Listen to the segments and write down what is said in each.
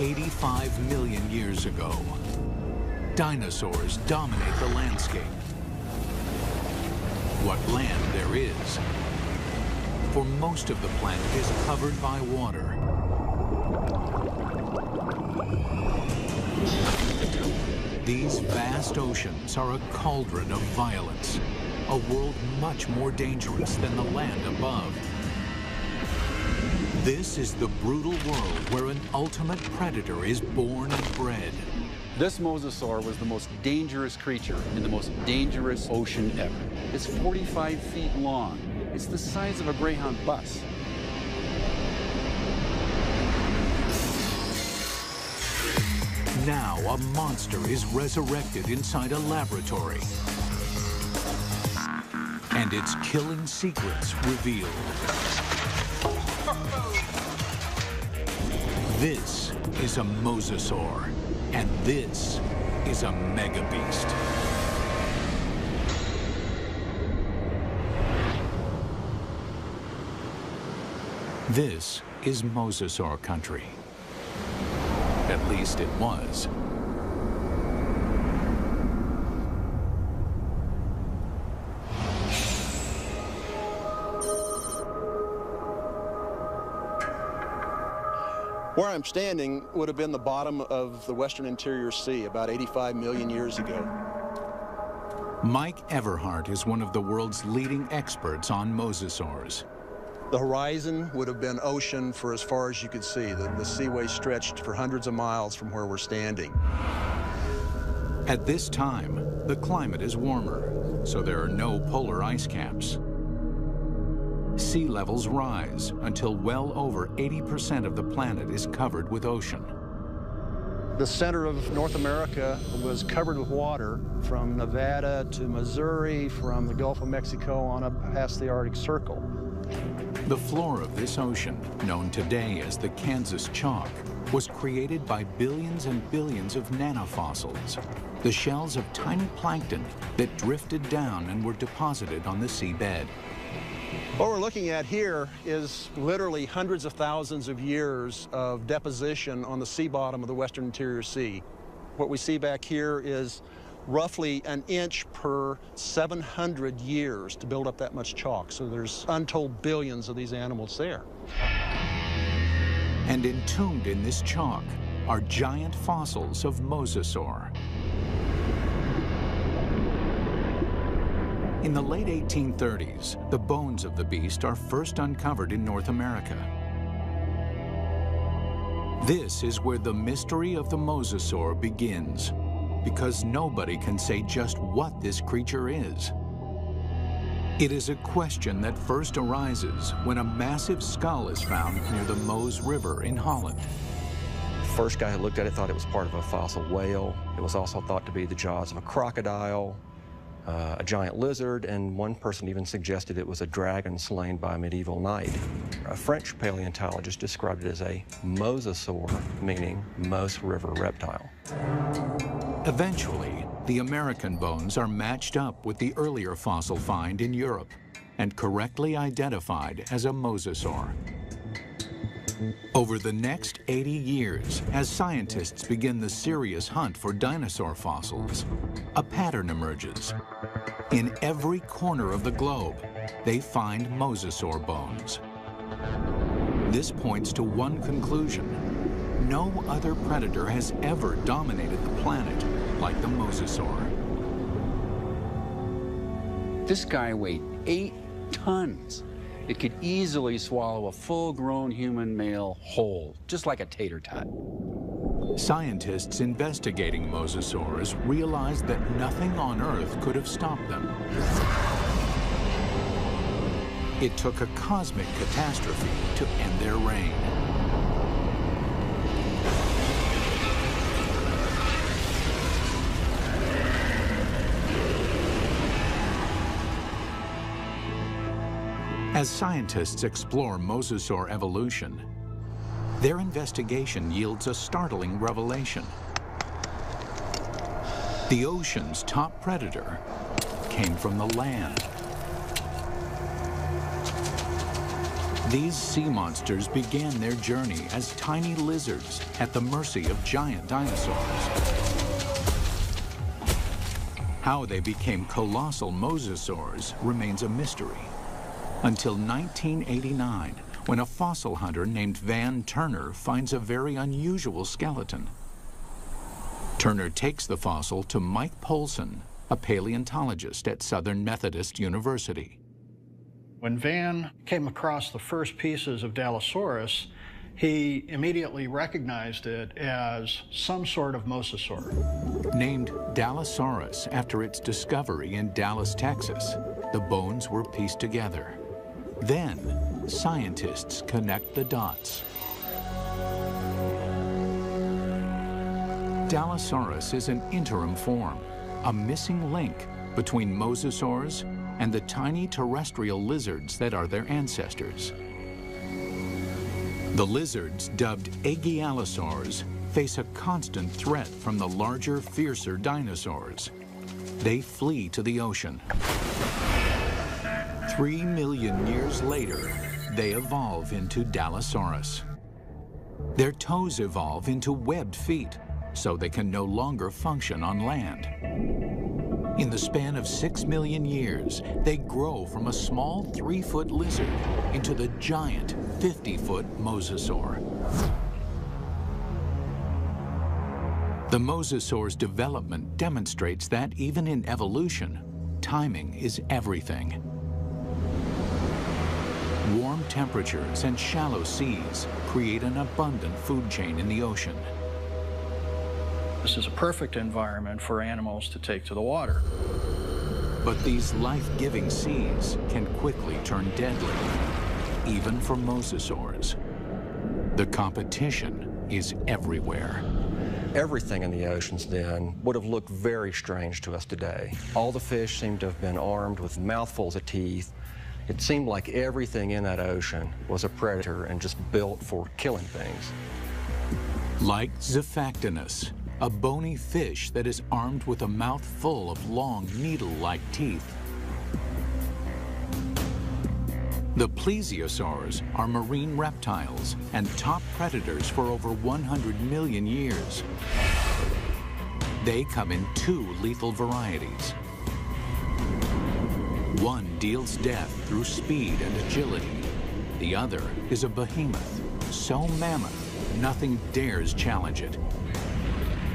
85 million years ago, dinosaurs dominate the landscape. What land there is, for most of the planet is covered by water. These vast oceans are a cauldron of violence, a world much more dangerous than the land above. This is the brutal world where an ultimate predator is born and bred. This mosasaur was the most dangerous creature in the most dangerous ocean ever. It's 45 feet long. It's the size of a Greyhound bus. Now a monster is resurrected inside a laboratory, and its killing secrets revealed. This is a mosasaur, and this is a mega beast. This is mosasaur country. At least it was. Where I'm standing would have been the bottom of the Western Interior Sea about 85 million years ago. Mike Everhart is one of the world's leading experts on mosasaurs. The horizon would have been ocean for as far as you could see. The seaway stretched for hundreds of miles from where we're standing. At this time, the climate is warmer, so there are no polar ice caps. Sea levels rise until well over 80% of the planet is covered with ocean. The center of North America was covered with water from Nevada to Missouri, from the Gulf of Mexico on up past the Arctic Circle. The floor of this ocean, known today as the Kansas Chalk, was created by billions and billions of nanofossils, the shells of tiny plankton that drifted down and were deposited on the seabed. What we're looking at here is literally hundreds of thousands of years of deposition on the sea bottom of the Western Interior Sea. What we see back here is roughly an inch per 700 years to build up that much chalk. So there's untold billions of these animals there. And entombed in this chalk are giant fossils of mosasaur. In the late 1830s, the bones of the beast are first uncovered in North America. This is where the mystery of the mosasaur begins, because nobody can say just what this creature is. It is a question that first arises when a massive skull is found near the Meuse River in Holland. The first guy who looked at it thought it was part of a fossil whale. It was also thought to be the jaws of a crocodile, a giant lizard, and one person even suggested it was a dragon slain by a medieval knight. A French paleontologist described it as a mosasaur, meaning Meuse River reptile. Eventually, the American bones are matched up with the earlier fossil find in Europe and correctly identified as a mosasaur. Over the next 80 years, as scientists begin the serious hunt for dinosaur fossils, a pattern emerges. In every corner of the globe, they find mosasaur bones. This points to one conclusion. No other predator has ever dominated the planet like the mosasaur. This guy weighed 8 tons. It could easily swallow a full-grown human male whole, just like a tater tot. Scientists investigating mosasaurs realized that nothing on Earth could have stopped them. It took a cosmic catastrophe to end their reign. As scientists explore mosasaur evolution, their investigation yields a startling revelation. The ocean's top predator came from the land. These sea monsters began their journey as tiny lizards at the mercy of giant dinosaurs. How they became colossal mosasaurs remains a mystery. Until 1989, when a fossil hunter named Van Turner finds a very unusual skeleton. Turner takes the fossil to Mike Polson, a paleontologist at Southern Methodist University. When Van came across the first pieces of Dallosaurus, he immediately recognized it as some sort of mosasaur. Named Dallosaurus after its discovery in Dallas, Texas, the bones were pieced together. Then, scientists connect the dots. Dallosaurus is an interim form, a missing link between mosasaurs and the tiny terrestrial lizards that are their ancestors. The lizards, dubbed Aegialosaurs, face a constant threat from the larger, fiercer dinosaurs. They flee to the ocean. 3 million years later, they evolve into Dallosaurus. Their toes evolve into webbed feet, so they can no longer function on land. In the span of 6 million years, they grow from a small 3-foot lizard into the giant 50-foot mosasaur. The mosasaur's development demonstrates that even in evolution, timing is everything. Warm temperatures and shallow seas create an abundant food chain in the ocean. This is a perfect environment for animals to take to the water. But these life-giving seas can quickly turn deadly, even for mosasaurs. The competition is everywhere. Everything in the oceans then would have looked very strange to us today. All the fish seemed to have been armed with mouthfuls of teeth. It seemed like everything in that ocean was a predator and just built for killing things. Like Zephactinus, a bony fish that is armed with a mouth full of long, needle-like teeth. The plesiosaurs are marine reptiles and top predators for over 100 million years. They come in 2 lethal varieties. One deals death through speed and agility. The other is a behemoth, so mammoth, nothing dares challenge it.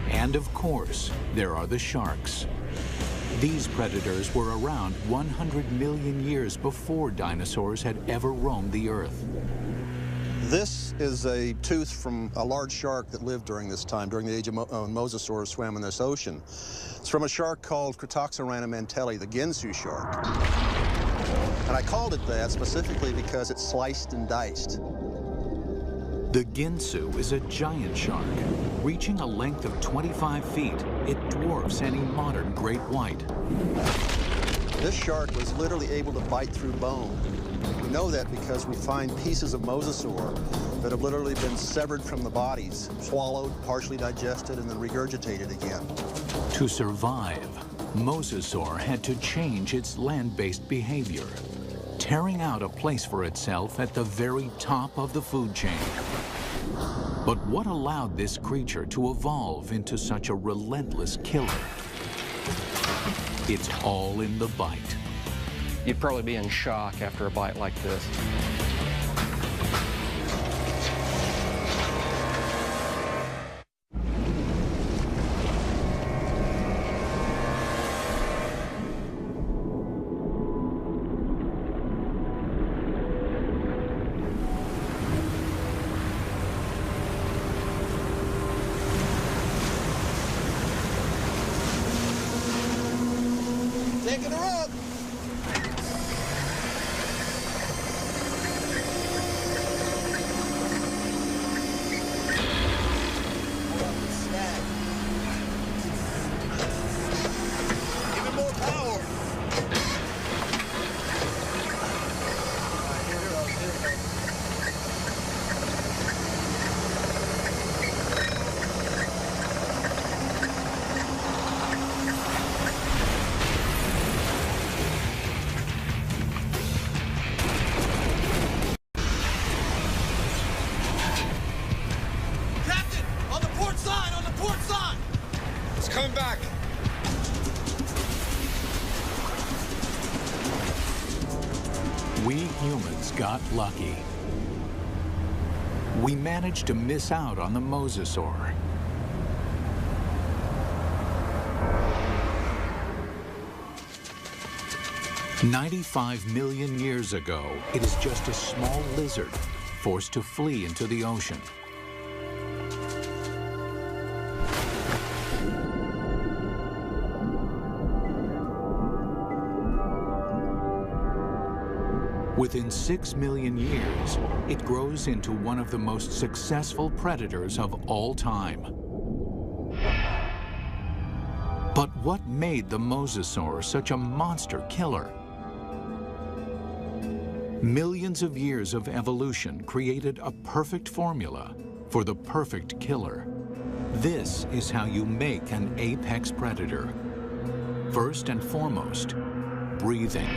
And of course, there are the sharks. These predators were around 100 million years before dinosaurs had ever roamed the earth. This is a tooth from a large shark that lived during this time, during the age of mosasaurs swam in this ocean. It's from a shark called Critoxorana mantelli, the Ginsu shark. And I called it that specifically because it's sliced and diced. The Ginsu is a giant shark. Reaching a length of 25 feet, it dwarfs any modern great white. This shark was literally able to bite through bone. We know that because we find pieces of mosasaur that have literally been severed from the bodies, swallowed, partially digested, and then regurgitated again. To survive, mosasaur had to change its land-based behavior, tearing out a place for itself at the very top of the food chain. But what allowed this creature to evolve into such a relentless killer? It's all in the bite. You'd probably be in shock after a bite like this. Taking her up. Give it more power. Here it goes, here it goes. We humans got lucky. We managed to miss out on the mosasaur. "95 million years ago, it is just a small lizard forced to flee into the ocean. Within 6 million years, it grows into one of the most successful predators of all time. But what made the mosasaur such a monster killer? Millions of years of evolution created a perfect formula for the perfect killer. This is how you make an apex predator. First and foremost, breathing.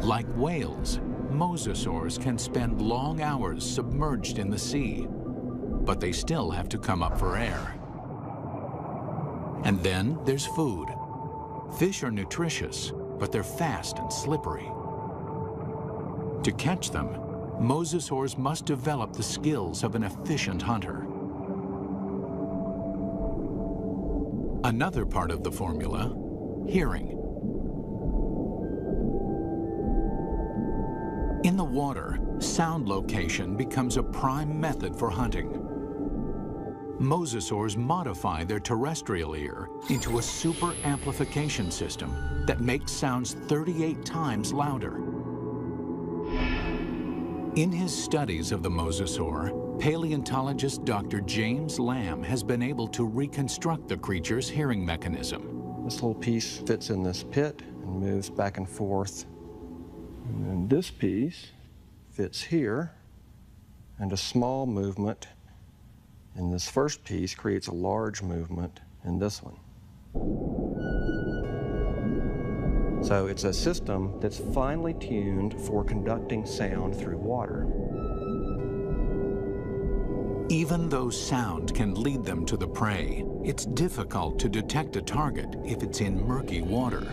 Like whales, mosasaurs can spend long hours submerged in the sea, but they still have to come up for air. And then there's food. Fish are nutritious, but they're fast and slippery. To catch them, mosasaurs must develop the skills of an efficient hunter. Another part of the formula, hearing. In the water, sound location becomes a prime method for hunting. Mosasaurs modify their terrestrial ear into a super amplification system that makes sounds 38 times louder. In his studies of the mosasaur, paleontologist Dr. James Lamb has been able to reconstruct the creature's hearing mechanism. This little piece fits in this pit and moves back and forth. And then this piece fits here, and a small movement in this first piece creates a large movement in this one. So it's a system that's finely tuned for conducting sound through water. Even though sound can lead them to the prey, it's difficult to detect a target if it's in murky water.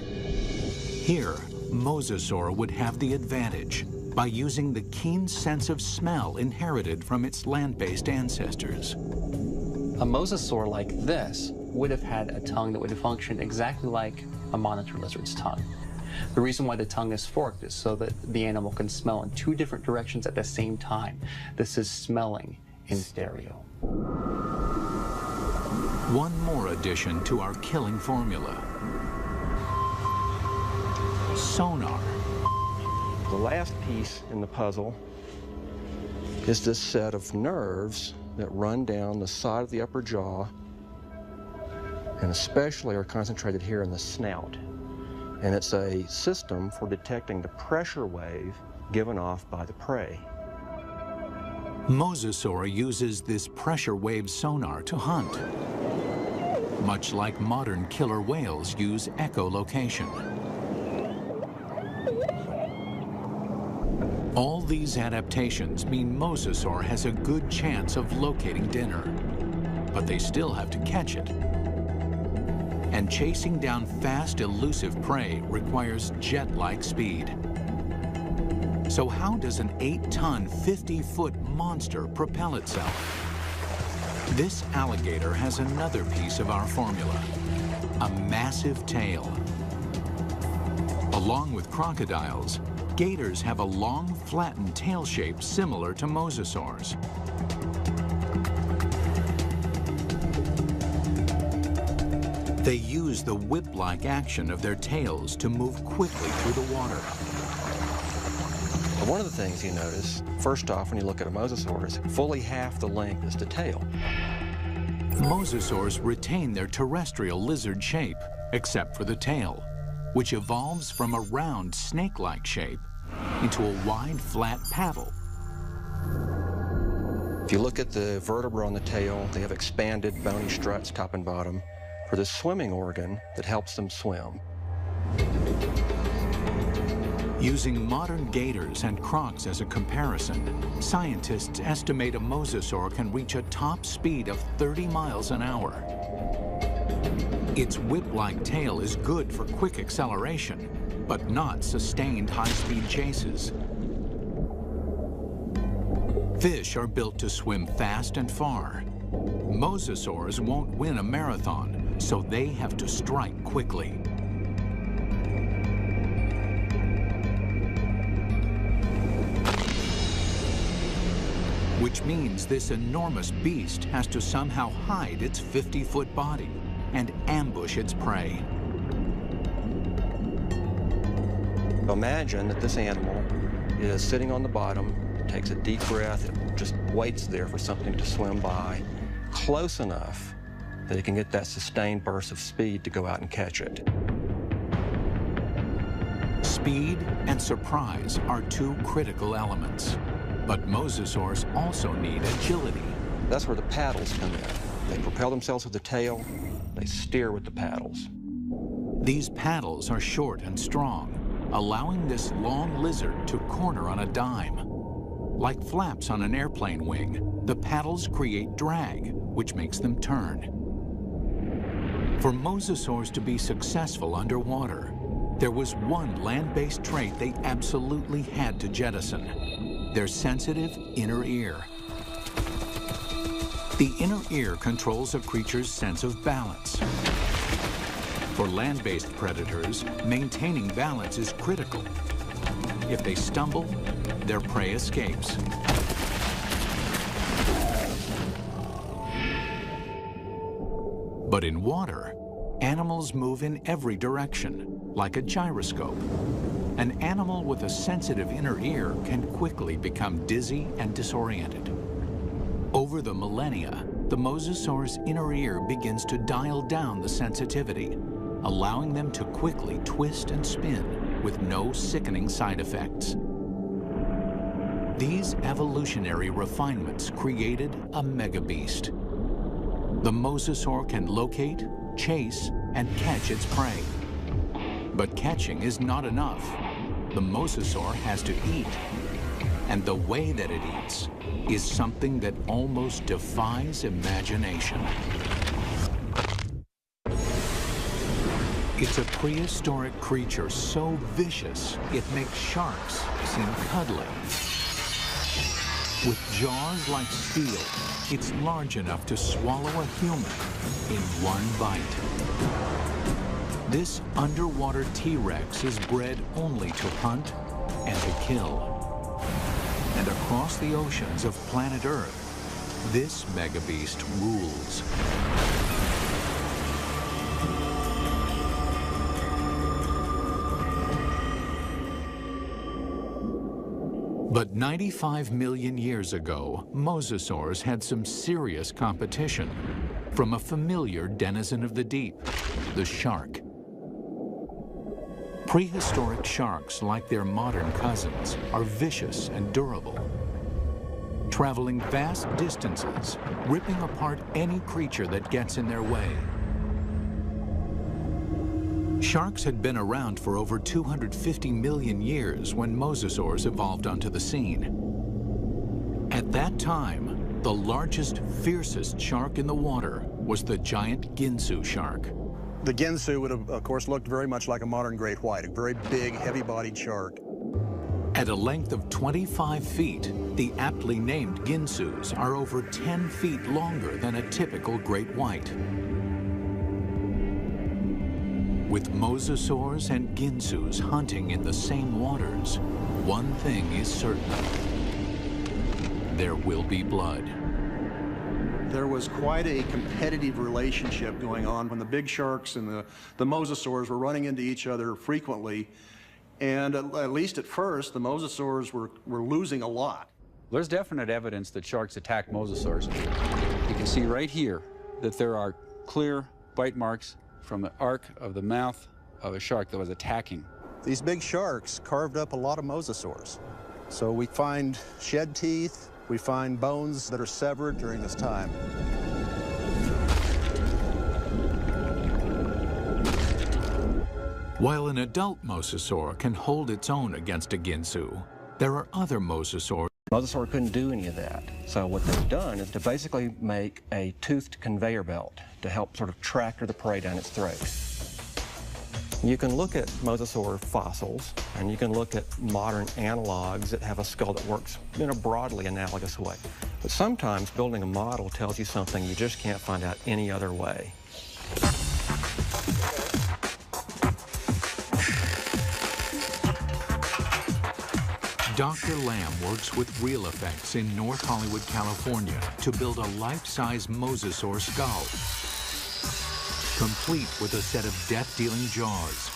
Here, mosasaur would have the advantage by using the keen sense of smell inherited from its land-based ancestors. A mosasaur like this would have had a tongue that would have functioned exactly like a monitor lizard's tongue. The reason why the tongue is forked is so that the animal can smell in two different directions at the same time. This is smelling in stereo. One more addition to our killing formula: sonar. The last piece in the puzzle is this set of nerves that run down the side of the upper jaw and especially are concentrated here in the snout. And it's a system for detecting the pressure wave given off by the prey. Mosasaur uses this pressure wave sonar to hunt, much like modern killer whales use echolocation. All these adaptations mean mosasaur has a good chance of locating dinner, but they still have to catch it. And chasing down fast, elusive prey requires jet-like speed. So how does an 8-ton, 50-foot monster propel itself? This alligator has another piece of our formula: a massive tail. Along with crocodiles, gators have a long, flattened tail shape similar to mosasaurs. They use the whip-like action of their tails to move quickly through the water. One of the things you notice, first off, when you look at a mosasaur, is fully half the length is the tail. Mosasaurs retain their terrestrial lizard shape, except for the tail, which evolves from a round, snake-like shape into a wide, flat paddle. If you look at the vertebra on the tail, they have expanded bony struts top and bottom for the swimming organ that helps them swim. Using modern gators and crocs as a comparison, scientists estimate a mosasaur can reach a top speed of 30 miles an hour. Its whip-like tail is good for quick acceleration, but not sustained high-speed chases. Fish are built to swim fast and far. Mosasaurs won't win a marathon, so they have to strike quickly. Which means this enormous beast has to somehow hide its 50-foot body and ambush its prey. Imagine that this animal is sitting on the bottom, takes a deep breath, it just waits there for something to swim by, close enough that it can get that sustained burst of speed to go out and catch it. Speed and surprise are two critical elements. But mosasaurs also need agility. That's where the paddles come in. They propel themselves with the tail, they steer with the paddles. These paddles are short and strong, allowing this long lizard to corner on a dime. Like flaps on an airplane wing, the paddles create drag, which makes them turn. For mosasaurs to be successful underwater, there was one land-based trait they absolutely had to jettison: their sensitive inner ear. The inner ear controls a creature's sense of balance. For land-based predators, maintaining balance is critical. If they stumble, their prey escapes. But in water, animals move in every direction, like a gyroscope. An animal with a sensitive inner ear can quickly become dizzy and disoriented. Over the millennia, the mosasaur's inner ear begins to dial down the sensitivity, allowing them to quickly twist and spin with no sickening side effects. These evolutionary refinements created a megabeast. The mosasaur can locate, chase, and catch its prey. But catching is not enough. The mosasaur has to eat. And the way that it eats is something that almost defies imagination. It's a prehistoric creature so vicious it makes sharks seem cuddly. With jaws like steel, it's large enough to swallow a human in one bite. This underwater T-Rex is bred only to hunt and to kill. And across the oceans of planet Earth, this megabeast rules. But 95 million years ago, mosasaurs had some serious competition from a familiar denizen of the deep, the shark. Prehistoric sharks, like their modern cousins, are vicious and durable, traveling vast distances, ripping apart any creature that gets in their way. Sharks had been around for over 250 million years when mosasaurs evolved onto the scene. At that time, the largest, fiercest shark in the water was the giant Ginsu shark. The Ginsu would have, of course, looked very much like a modern great white, a very big, heavy-bodied shark. At a length of 25 feet, the aptly named Ginsus are over 10 feet longer than a typical great white. With mosasaurs and Ginsus hunting in the same waters, one thing is certain: there will be blood. There was quite a competitive relationship going on when the big sharks and the mosasaurs were running into each other frequently. And at least at first, the mosasaurs were losing a lot. There's definite evidence that sharks attack mosasaurs. You can see right here that there are clear bite marks from the arc of the mouth of a shark that was attacking. These big sharks carved up a lot of mosasaurs. So we find shed teeth, we find bones that are severed during this time. While an adult mosasaur can hold its own against a Ginsu, there are other mosasaurs. Mosasaur couldn't do any of that. So what they've done is to basically make a toothed conveyor belt to help sort of tractor the prey down its throat. You can look at mosasaur fossils, and you can look at modern analogs that have a skull that works in a broadly analogous way. But sometimes building a model tells you something you just can't find out any other way. Dr. Lamb works with Real Effects in North Hollywood, California to build a life-size mosasaur skull, complete with a set of death-dealing jaws.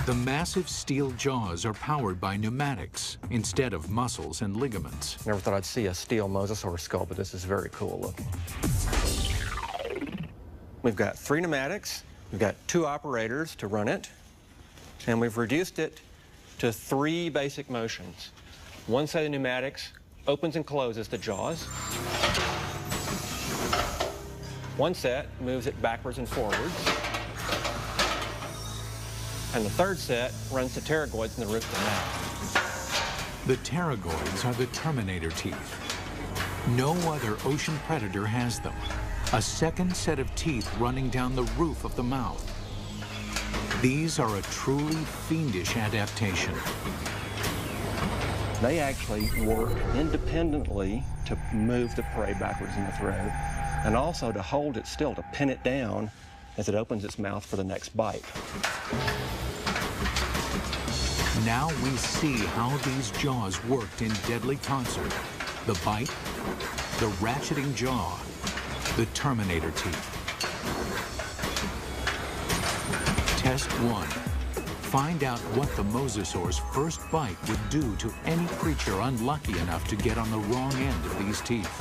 The massive steel jaws are powered by pneumatics instead of muscles and ligaments. Never thought I'd see a steel mosasaur skull, but this is very cool looking. We've got 3 pneumatics. We've got 2 operators to run it, and we've reduced it to 3 basic motions. One set of pneumatics opens and closes the jaws. One set moves it backwards and forwards. And the third set runs the pterygoids in the roof of the mouth. The pterygoids are the Terminator teeth. No other ocean predator has them. A second set of teeth running down the roof of the mouth. These are a truly fiendish adaptation. They actually work independently to move the prey backwards in the throat, and also to hold it still, to pin it down as it opens its mouth for the next bite. Now we see how these jaws worked in deadly concert. The bite, the ratcheting jaw, the Terminator teeth. Test 1. Find out what the mosasaur's first bite would do to any creature unlucky enough to get on the wrong end of these teeth.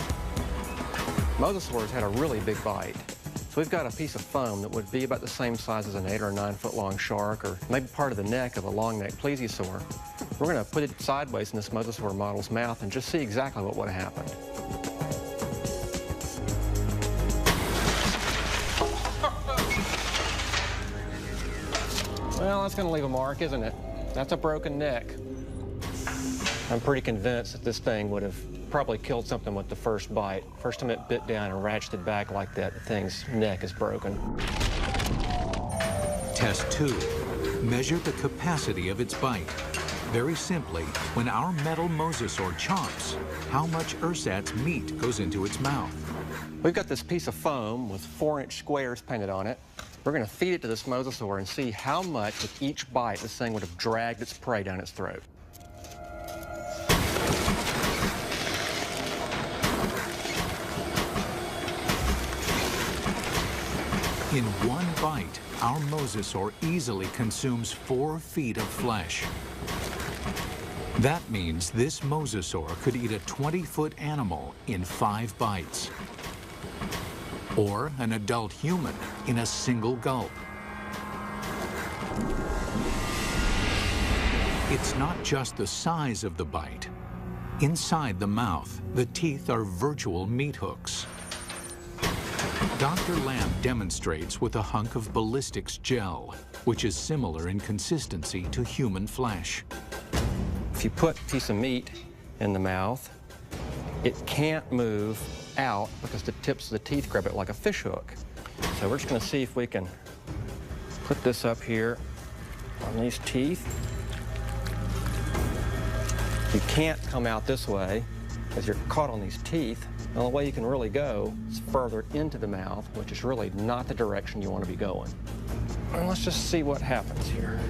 Mosasaurs had a really big bite. So we've got a piece of foam that would be about the same size as an 8 or 9 foot long shark, or maybe part of the neck of a long-necked plesiosaur. We're going to put it sideways in this mosasaur model's mouth and just see exactly what would have happened. Well, that's going to leave a mark, isn't it? That's a broken neck. I'm pretty convinced that this thing would have probably killed something with the first bite. First time it bit down and ratcheted back like that, the thing's neck is broken. Test 2. Measure the capacity of its bite. Very simply, when our metal mosasaur chomps, how much ersatz meat goes into its mouth? We've got this piece of foam with 4-inch squares painted on it. We're going to feed it to this mosasaur and see how much with each bite this thing would have dragged its prey down its throat. In one bite, our mosasaur easily consumes 4 feet of flesh. That means this mosasaur could eat a 20-foot animal in 5 bites. Or an adult human in a single gulp. It's not just the size of the bite. Inside the mouth, the teeth are virtual meat hooks. Dr. Lamb demonstrates with a hunk of ballistics gel, which is similar in consistency to human flesh. If you put a piece of meat in the mouth, it can't move out because the tips of the teeth grab it like a fish hook. So we're just going to see if we can put this up here on these teeth. You can't come out this way because you're caught on these teeth. The only way you can really go is further into the mouth, which is really not the direction you want to be going. And let's just see what happens here.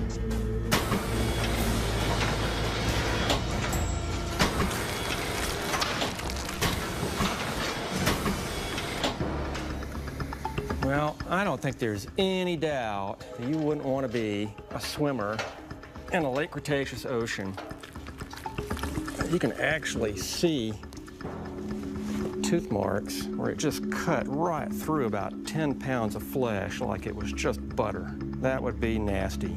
Well, I don't think there's any doubt that you wouldn't want to be a swimmer in a late Cretaceous ocean. You can actually see tooth marks where it just cut right through about 10 pounds of flesh like it was just butter. That would be nasty.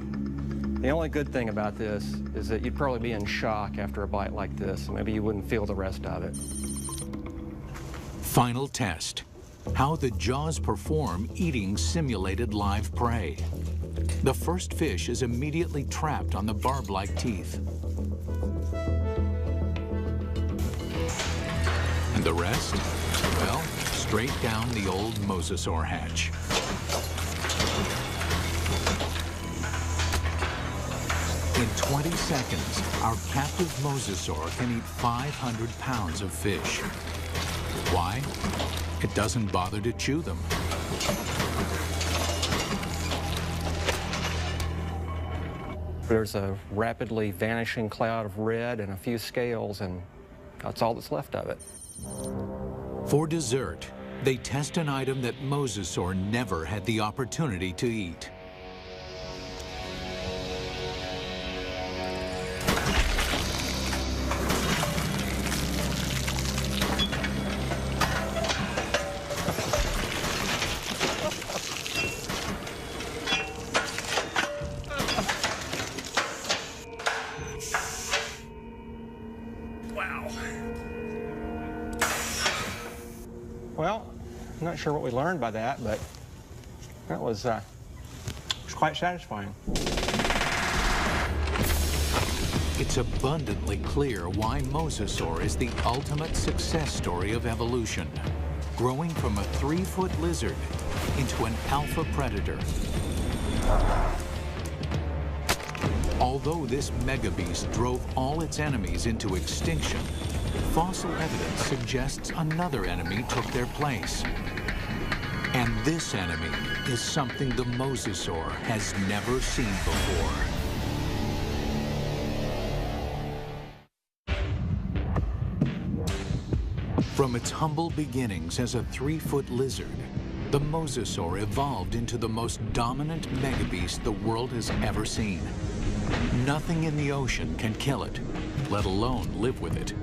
The only good thing about this is that you'd probably be in shock after a bite like this, and maybe you wouldn't feel the rest of it. Final test. How the jaws perform eating simulated live prey. The first fish is immediately trapped on the barb-like teeth. And the rest? Well, straight down the old mosasaur hatch. In 20 seconds, our captive mosasaur can eat 500 pounds of fish. Why? It doesn't bother to chew them. There's a rapidly vanishing cloud of red and a few scales, and that's all that's left of it. For dessert, they test an item that mosasaur never had the opportunity to eat. Well, I'm not sure what we learned by that, but that was quite satisfying. It's abundantly clear why mosasaur is the ultimate success story of evolution, growing from a 3-foot lizard into an alpha predator. Although this megabeast drove all its enemies into extinction, fossil evidence suggests another enemy took their place. And this enemy is something the mosasaur has never seen before. From its humble beginnings as a 3-foot lizard, the mosasaur evolved into the most dominant megabeast the world has ever seen. Nothing in the ocean can kill it, let alone live with it.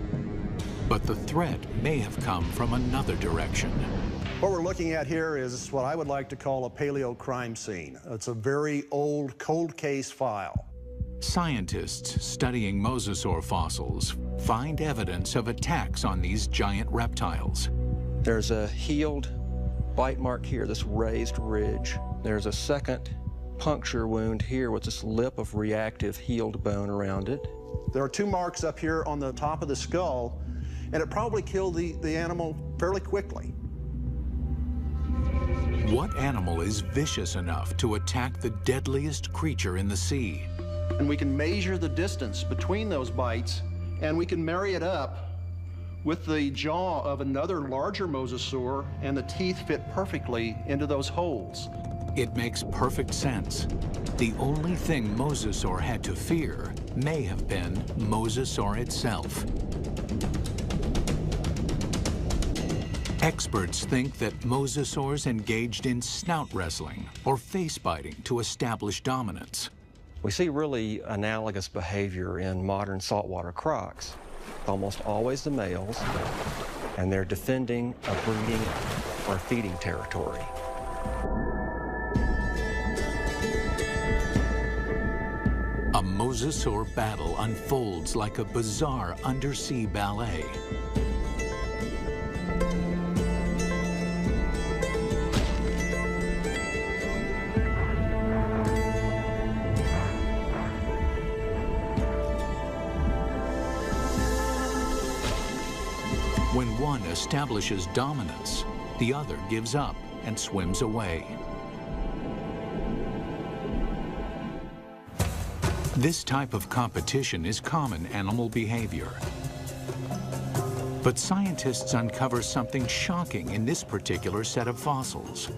But the threat may have come from another direction. What we're looking at here is what I would like to call a paleo crime scene. It's a very old cold case file. Scientists studying mosasaur fossils find evidence of attacks on these giant reptiles. There's a healed bite mark here, this raised ridge. There's a second puncture wound here with this lip of reactive healed bone around it. There are 2 marks up here on the top of the skull, and it probably killed the animal fairly quickly. What animal is vicious enough to attack the deadliest creature in the sea? And we can measure the distance between those bites, and we can marry it up with the jaw of another larger mosasaur, and the teeth fit perfectly into those holes. It makes perfect sense. The only thing mosasaur had to fear may have been mosasaur itself. Experts think that mosasaurs engaged in snout wrestling or face biting to establish dominance. We see really analogous behavior in modern saltwater crocs. Almost always the males, and they're defending a breeding or feeding territory. A mosasaur battle unfolds like a bizarre undersea ballet. When one establishes dominance, the other gives up and swims away. This type of competition is common animal behavior. But scientists uncover something shocking in this particular set of fossils.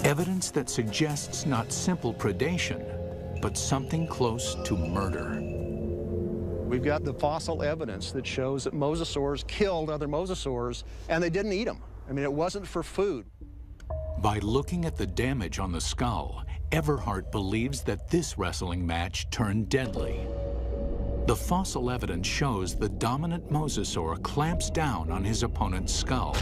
Evidence that suggests not simple predation, but something close to murder. We've got the fossil evidence that shows that mosasaurs killed other mosasaurs, and they didn't eat them. I mean, it wasn't for food. By looking at the damage on the skull, Everhart believes that this wrestling match turned deadly. The fossil evidence shows the dominant mosasaur clamps down on his opponent's skull.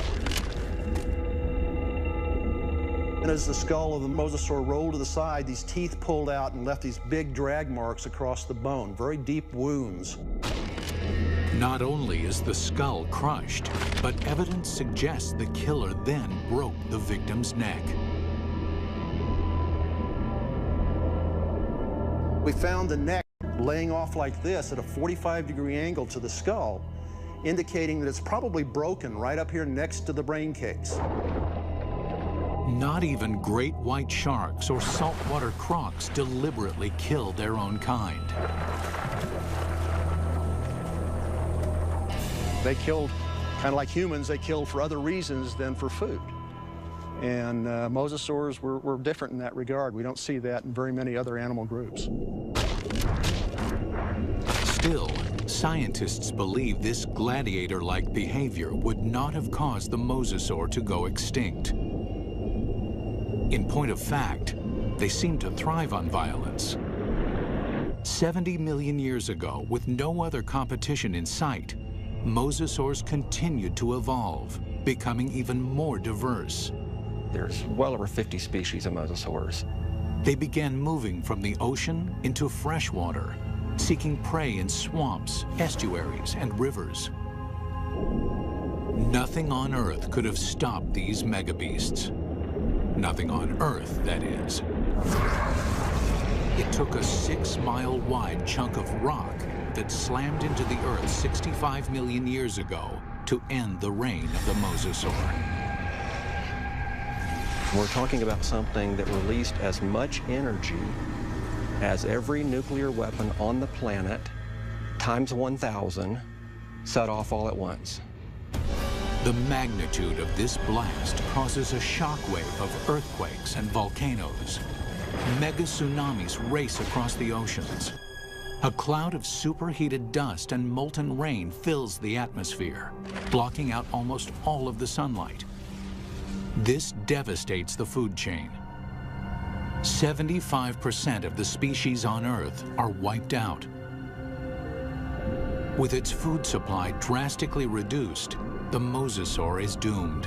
And as the skull of the mosasaur rolled to the side, these teeth pulled out and left these big drag marks across the bone, very deep wounds. Not only is the skull crushed, but evidence suggests the killer then broke the victim's neck. We found the neck laying off like this at a 45-degree angle to the skull, indicating that it's probably broken right up here next to the brain case. Not even great white sharks or saltwater crocs deliberately kill their own kind. They killed, kind of like humans, they killed for other reasons than for food. And mosasaurs were different in that regard. We don't see that in very many other animal groups. Still, scientists believe this gladiator-like behavior would not have caused the mosasaur to go extinct. In point of fact, they seem to thrive on violence. 70 million years ago, with no other competition in sight, mosasaurs continued to evolve, becoming even more diverse. There's well over 50 species of mosasaurs. They began moving from the ocean into freshwater, seeking prey in swamps, estuaries, and rivers. Nothing on Earth could have stopped these megabeasts. Nothing on Earth, that is. It took a 6-mile-wide chunk of rock that slammed into the Earth 65 million years ago to end the reign of the mosasaur. We're talking about something that released as much energy as every nuclear weapon on the planet, times 1,000, set off all at once. The magnitude of this blast causes a shockwave of earthquakes and volcanoes. Mega tsunamis race across the oceans. A cloud of superheated dust and molten rain fills the atmosphere, blocking out almost all of the sunlight. This devastates the food chain. 75% of the species on Earth are wiped out. With its food supply drastically reduced, the mosasaur is doomed.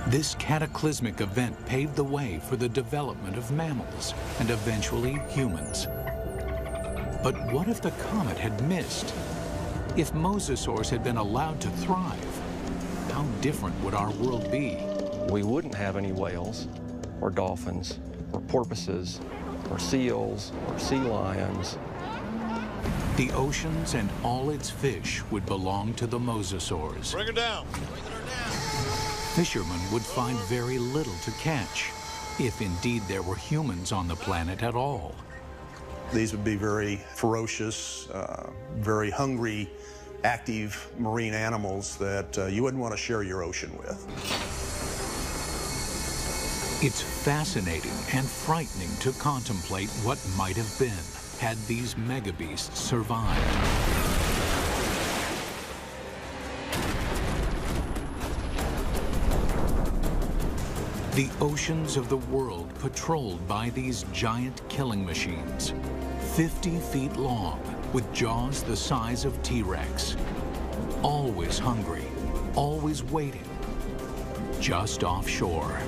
This cataclysmic event paved the way for the development of mammals and eventually humans. But what if the comet had missed? If mosasaurs had been allowed to thrive, how different would our world be? We wouldn't have any whales, or dolphins, or porpoises, or seals, or sea lions. The oceans and all its fish would belong to the mosasaurs. Bring her down. Fishermen would find very little to catch, if indeed there were humans on the planet at all. These would be very ferocious, very hungry, active marine animals that you wouldn't want to share your ocean with. It's fascinating and frightening to contemplate what might have been had these megabeasts survived. The oceans of the world patrolled by these giant killing machines, 50 feet long, with jaws the size of T-Rex. Always hungry, always waiting, just offshore.